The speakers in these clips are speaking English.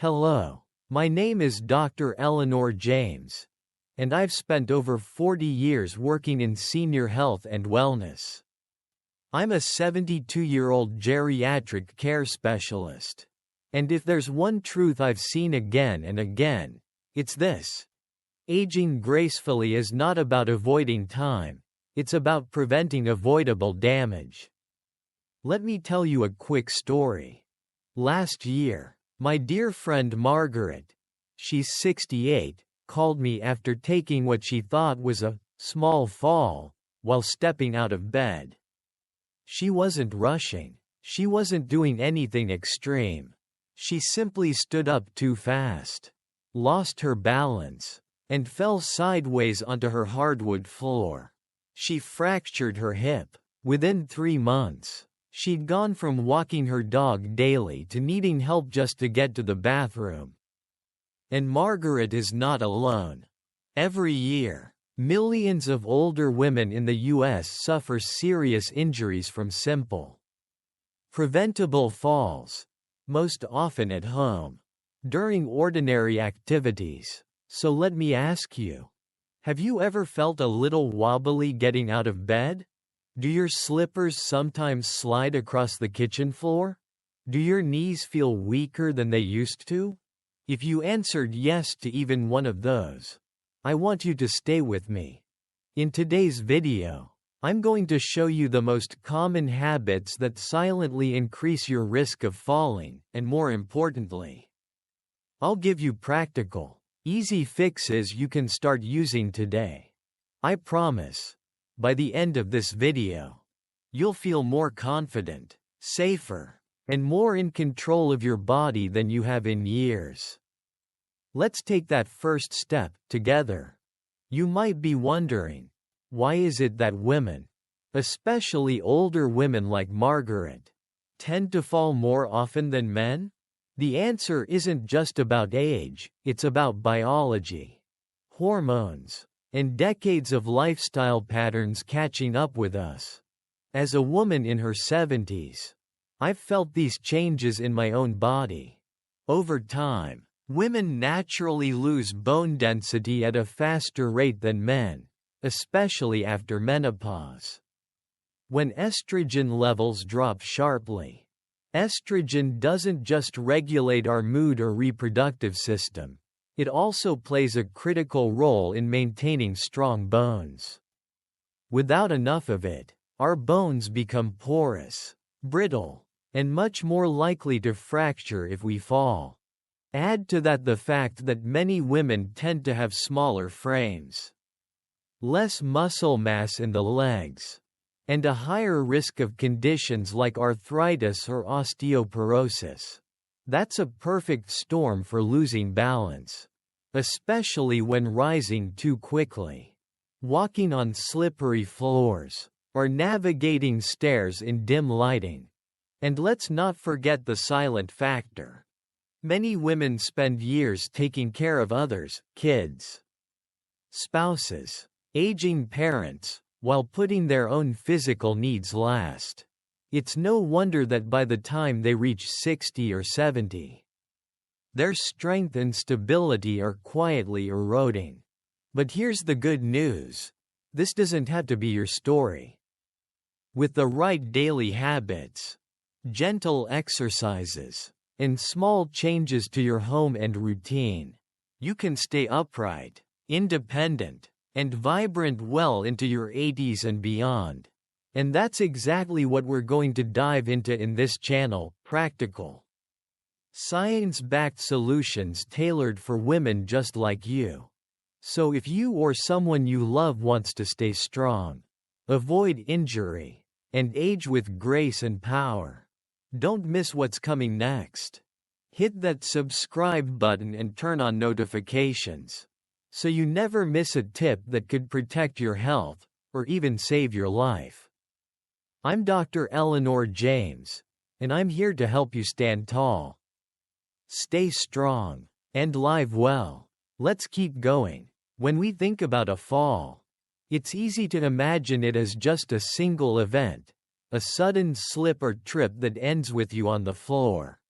Hello. My name is Dr. Eleanor James, and I've spent over 40 years working in senior health and wellness. I'm a 72-year-old geriatric care specialist. And if there's one truth I've seen again and again, it's this. Aging gracefully is not about avoiding time, it's about preventing avoidable damage. Let me tell you a quick story. Last year, my dear friend Margaret, she's 68, called me after taking what she thought was a small fall while stepping out of bed. She wasn't rushing. She wasn't doing anything extreme. She simply stood up too fast, lost her balance, and fell sideways onto her hardwood floor. She fractured her hip. Within 3 months, she'd gone from walking her dog daily to needing help just to get to the bathroom. And Margaret is not alone. Every year, millions of older women in the U.S. suffer serious injuries from simple, preventable falls, most often at home, during ordinary activities. So let me ask you, have you ever felt a little wobbly getting out of bed? Do your slippers sometimes slide across the kitchen floor? Do your knees feel weaker than they used to? If you answered yes to even one of those, I want you to stay with me. In today's video, I'm going to show you the most common habits that silently increase your risk of falling, and more importantly, I'll give you practical, easy fixes you can start using today. I promise, by the end of this video, you'll feel more confident, safer, and more in control of your body than you have in years. Let's take that first step together. You might be wondering, why is it that women, especially older women like Margaret, tend to fall more often than men? The answer isn't just about age, it's about biology, hormones, and decades of lifestyle patterns catching up with us. As a woman in her 70s, I've felt these changes in my own body. Over time, women naturally lose bone density at a faster rate than men, especially after menopause. When estrogen levels drop sharply, estrogen doesn't just regulate our mood or reproductive system, it also plays a critical role in maintaining strong bones. Without enough of it, our bones become porous, brittle, and much more likely to fracture if we fall. Add to that the fact that many women tend to have smaller frames, less muscle mass in the legs, and a higher risk of conditions like arthritis or osteoporosis. That's a perfect storm for losing balance, especially when rising too quickly, walking on slippery floors, or navigating stairs in dim lighting. And let's not forget the silent factor. Many women spend years taking care of others, kids, spouses, aging parents, while putting their own physical needs last. It's no wonder that by the time they reach 60 or 70, their strength and stability are quietly eroding. But here's the good news. This doesn't have to be your story. With the right daily habits, gentle exercises, and small changes to your home and routine, you can stay upright, independent, and vibrant well into your 80s and beyond. And that's exactly what we're going to dive into in this channel: practical, science-backed solutions tailored for women just like you. So if you or someone you love wants to stay strong, avoid injury, and age with grace and power, don't miss what's coming next. Hit that subscribe button and turn on notifications, so you never miss a tip that could protect your health, or even save your life. I'm Dr. Eleanor James, and I'm here to help you stand tall, stay strong, and live well. Let's keep going. When we think about a fall, it's easy to imagine it as just a single event, a sudden slip or trip that ends with you on the floor.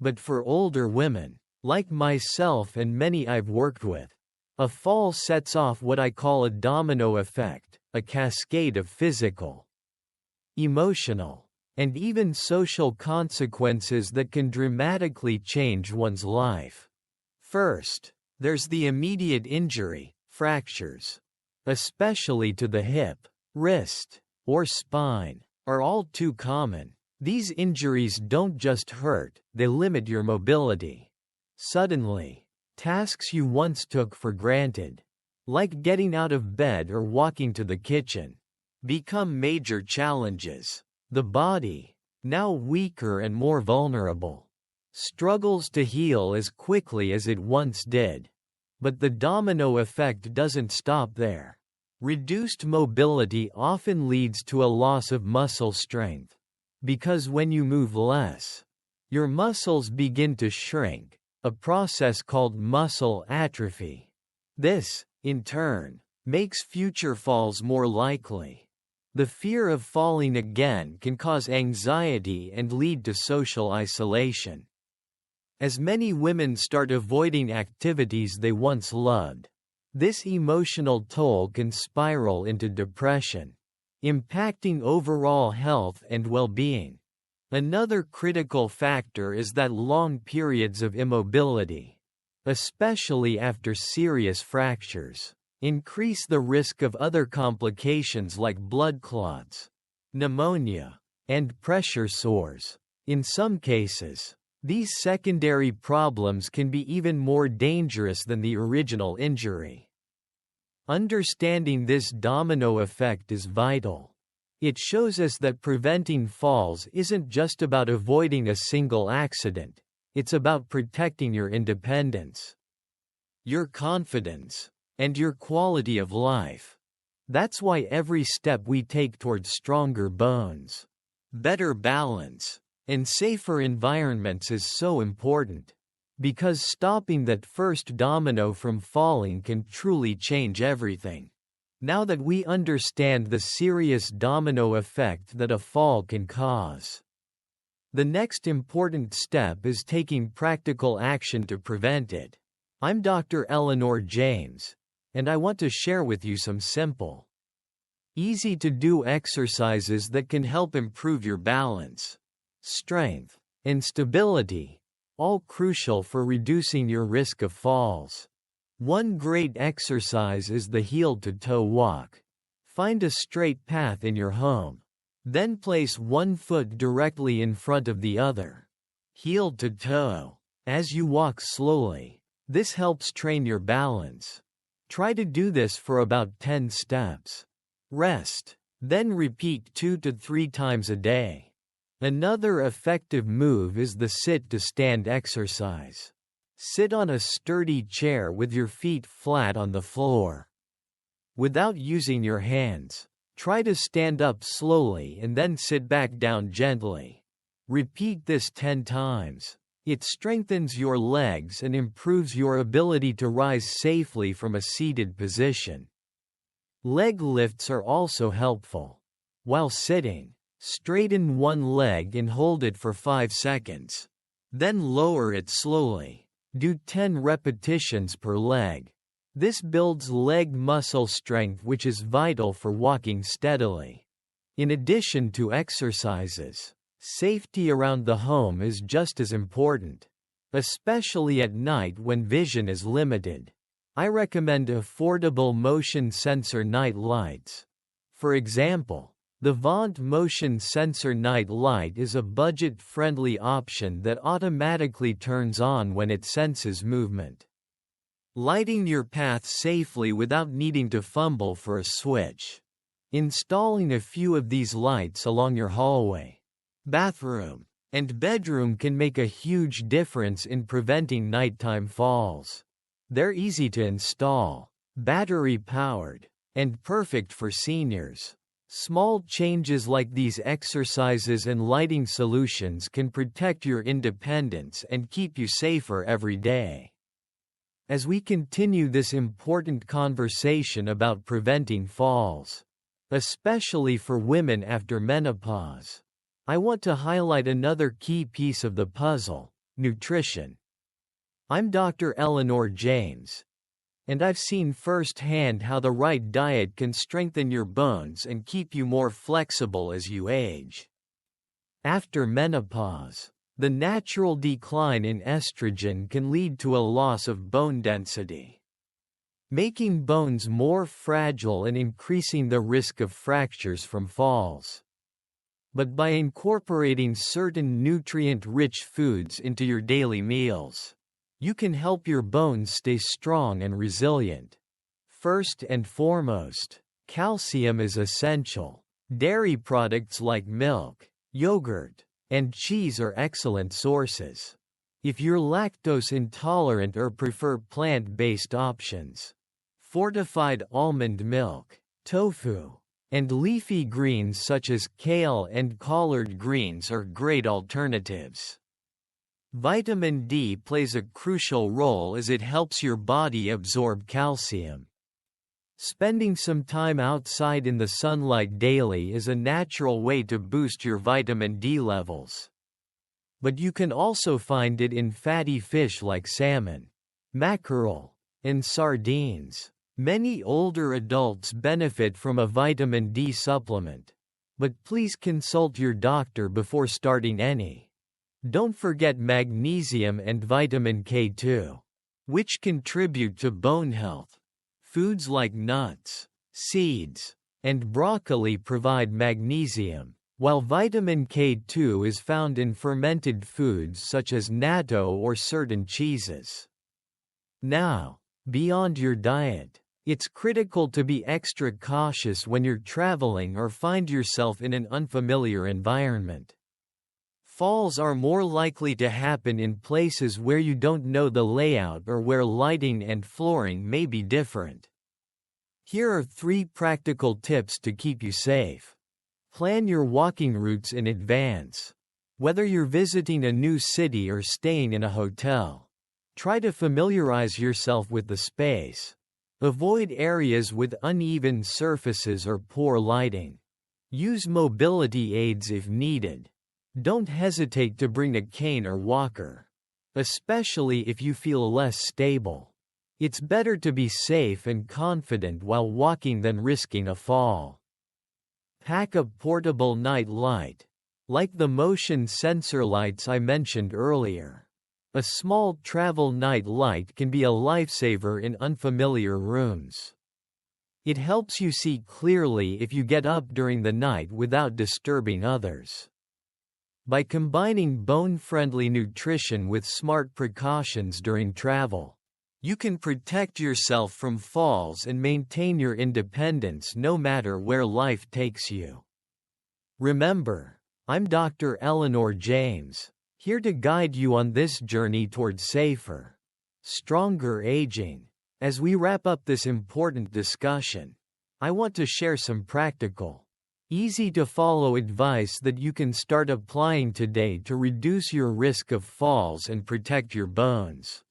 But for older women, Like myself and many I've worked with, a fall sets off what I call a domino effect, a cascade of physical, emotional, and even social consequences that can dramatically change one's life. First, there's the immediate injury, fractures, especially to the hip, wrist, or spine, are all too common. These injuries don't just hurt, they limit your mobility. Suddenly, tasks you once took for granted, like getting out of bed or walking to the kitchen, become major challenges. The body, now weaker and more vulnerable, struggles to heal as quickly as it once did. But the domino effect doesn't stop there. Reduced mobility often leads to a loss of muscle strength, because when you move less, your muscles begin to shrink, a process called muscle atrophy. This, in turn, makes future falls more likely. The fear of falling again can cause anxiety and lead to social isolation. As many women start avoiding activities they once loved, this emotional toll can spiral into depression, impacting overall health and well-being. Another critical factor is that long periods of immobility, especially after serious fractures, increase the risk of other complications like blood clots, pneumonia, and pressure sores. In some cases, these secondary problems can be even more dangerous than the original injury. Understanding this domino effect is vital. It shows us that preventing falls isn't just about avoiding a single accident, it's about protecting your independence, your confidence, and your quality of life. That's why every step we take towards stronger bones, better balance, and safer environments is so important. Because stopping that first domino from falling can truly change everything. Now that we understand the serious domino effect that a fall can cause, the next important step is taking practical action to prevent it. I'm Dr. Eleanor James, and I want to share with you some simple, easy-to-do exercises that can help improve your balance, strength, and stability, all crucial for reducing your risk of falls. One great exercise is the heel-to-toe walk. Find a straight path in your home. Then place one foot directly in front of the other, heel to toe, as you walk slowly. This helps train your balance. Try to do this for about 10 steps. Rest, then repeat 2 to 3 times a day. Another effective move is the sit-to-stand exercise. Sit on a sturdy chair with your feet flat on the floor. Without using your hands, try to stand up slowly and then sit back down gently. Repeat this 10 times. It strengthens your legs and improves your ability to rise safely from a seated position. Leg lifts are also helpful. While sitting, straighten one leg and hold it for 5 seconds. Then lower it slowly. Do 10 repetitions per leg. This builds leg muscle strength, which is vital for walking steadily. In addition to exercises, safety around the home is just as important, especially at night when vision is limited. I recommend affordable motion sensor night lights. For example, the Vaunt Motion Sensor Night Light is a budget-friendly option that automatically turns on when it senses movement, lighting your path safely without needing to fumble for a switch. Installing a few of these lights along your hallway, bathroom, and bedroom can make a huge difference in preventing nighttime falls. They're easy to install, battery-powered, and perfect for seniors. Small changes like these exercises and lighting solutions can protect your independence and keep you safer every day. As we continue this important conversation about preventing falls, especially for women after menopause, I want to highlight another key piece of the puzzle: nutrition. I'm Dr. Eleanor James, and I've seen firsthand how the right diet can strengthen your bones and keep you more flexible as you age. After menopause, the natural decline in estrogen can lead to a loss of bone density, making bones more fragile and increasing the risk of fractures from falls. But by incorporating certain nutrient-rich foods into your daily meals, you can help your bones stay strong and resilient. First and foremost, calcium is essential. Dairy products like milk, yogurt, and cheese are excellent sources. If you're lactose intolerant or prefer plant-based options, fortified almond milk, tofu, and leafy greens such as kale and collard greens are great alternatives. Vitamin D plays a crucial role as it helps your body absorb calcium. Spending some time outside in the sunlight daily is a natural way to boost your vitamin D levels. But you can also find it in fatty fish like salmon, mackerel, and sardines. Many older adults benefit from a vitamin D supplement, but please consult your doctor before starting any. Don't forget magnesium and vitamin K2, which contribute to bone health. Foods like nuts, seeds, and broccoli provide magnesium, while vitamin K2 is found in fermented foods such as natto or certain cheeses. Now, beyond your diet, it's critical to be extra cautious when you're traveling or find yourself in an unfamiliar environment. Falls are more likely to happen in places where you don't know the layout or where lighting and flooring may be different. Here are 3 practical tips to keep you safe. Plan your walking routes in advance. Whether you're visiting a new city or staying in a hotel, try to familiarize yourself with the space. Avoid areas with uneven surfaces or poor lighting. Use mobility aids if needed. Don't hesitate to bring a cane or walker, especially if you feel less stable. It's better to be safe and confident while walking than risking a fall. Pack a portable night light, like the motion sensor lights I mentioned earlier. A small travel night light can be a lifesaver in unfamiliar rooms. It helps you see clearly if you get up during the night without disturbing others. By combining bone-friendly nutrition with smart precautions during travel, you can protect yourself from falls and maintain your independence no matter where life takes you. Remember, I'm Dr. Eleanor James, here to guide you on this journey toward safer, stronger aging. As we wrap up this important discussion, I want to share some practical, easy-to-follow advice that you can start applying today to reduce your risk of falls and protect your bones.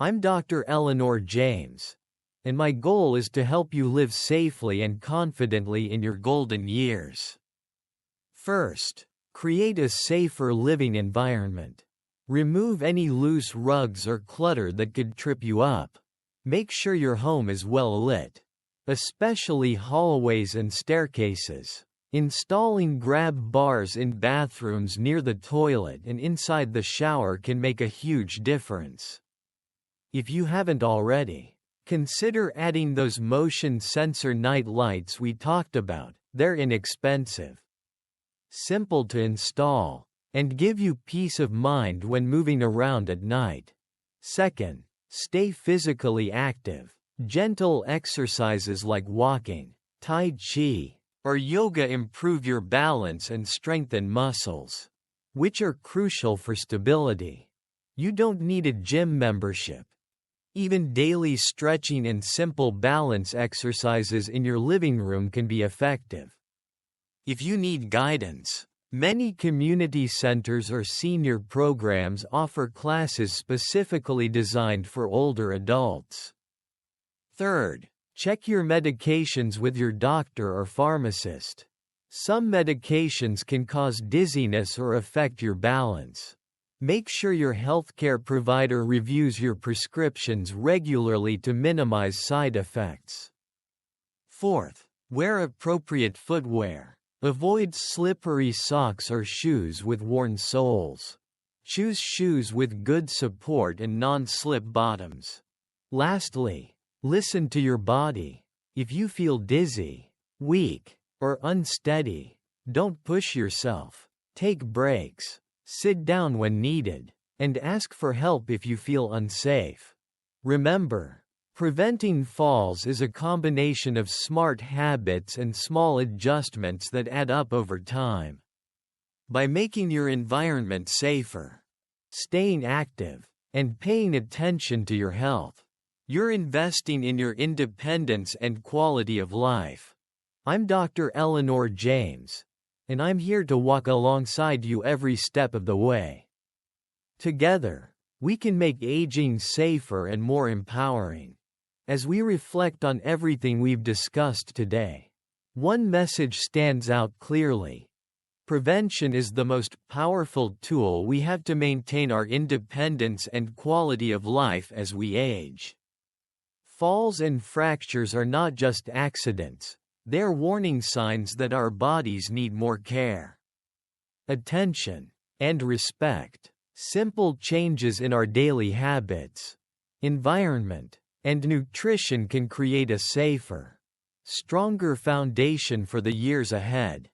I'm Dr. Eleanor James, and my goal is to help you live safely and confidently in your golden years. First, create a safer living environment. Remove any loose rugs or clutter that could trip you up. Make sure your home is well lit, especially hallways and staircases. Installing grab bars in bathrooms near the toilet and inside the shower can make a huge difference. If you haven't already, consider adding those motion sensor night lights we talked about. They're inexpensive, simple to install, and give you peace of mind when moving around at night. Second, stay physically active. Gentle exercises like walking, Tai Chi, or yoga improve your balance and strengthen muscles, which are crucial for stability. You don't need a gym membership. Even daily stretching and simple balance exercises in your living room can be effective. If you need guidance, many community centers or senior programs offer classes specifically designed for older adults. Third, check your medications with your doctor or pharmacist. Some medications can cause dizziness or affect your balance. Make sure your healthcare provider reviews your prescriptions regularly to minimize side effects. Fourth, wear appropriate footwear. Avoid slippery socks or shoes with worn soles. Choose shoes with good support and non-slip bottoms. Lastly, listen to your body. If you feel dizzy, weak, or unsteady, don't push yourself. Take breaks, sit down when needed, and ask for help if you feel unsafe. Remember, preventing falls is a combination of smart habits and small adjustments that add up over time. By making your environment safer, staying active, and paying attention to your health, you're investing in your independence and quality of life. I'm Dr. Eleanor James, and I'm here to walk alongside you every step of the way. Together, we can make aging safer and more empowering. As we reflect on everything we've discussed today, one message stands out clearly. Prevention is the most powerful tool we have to maintain our independence and quality of life as we age. Falls and fractures are not just accidents, they're warning signs that our bodies need more care, attention, and respect. Simple changes in our daily habits, environment, and nutrition can create a safer, stronger foundation for the years ahead.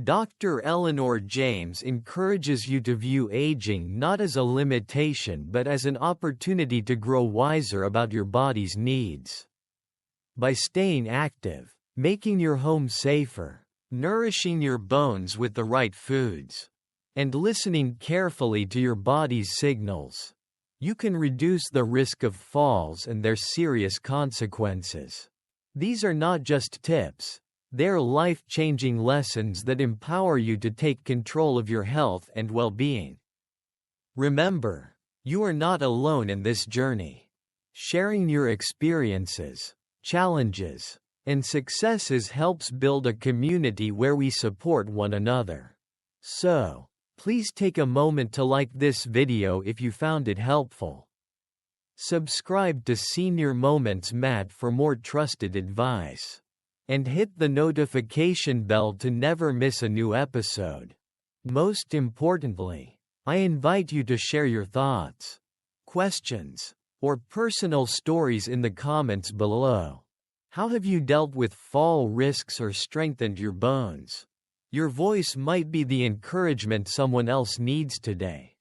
Dr. Eleanor James encourages you to view aging not as a limitation but as an opportunity to grow wiser about your body's needs. By staying active, making your home safer, nourishing your bones with the right foods, and listening carefully to your body's signals, you can reduce the risk of falls and their serious consequences. These are not just tips. They're life-changing lessons that empower you to take control of your health and well-being. Remember, you are not alone in this journey. Sharing your experiences, challenges, and successes helps build a community where we support one another. So, please take a moment to like this video if you found it helpful. Subscribe to Senior Moments Matt for more trusted advice. And hit the notification bell to never miss a new episode. Most importantly, I invite you to share your thoughts, questions, or personal stories in the comments below. How have you dealt with fall risks or strengthened your bones? Your voice might be the encouragement someone else needs today.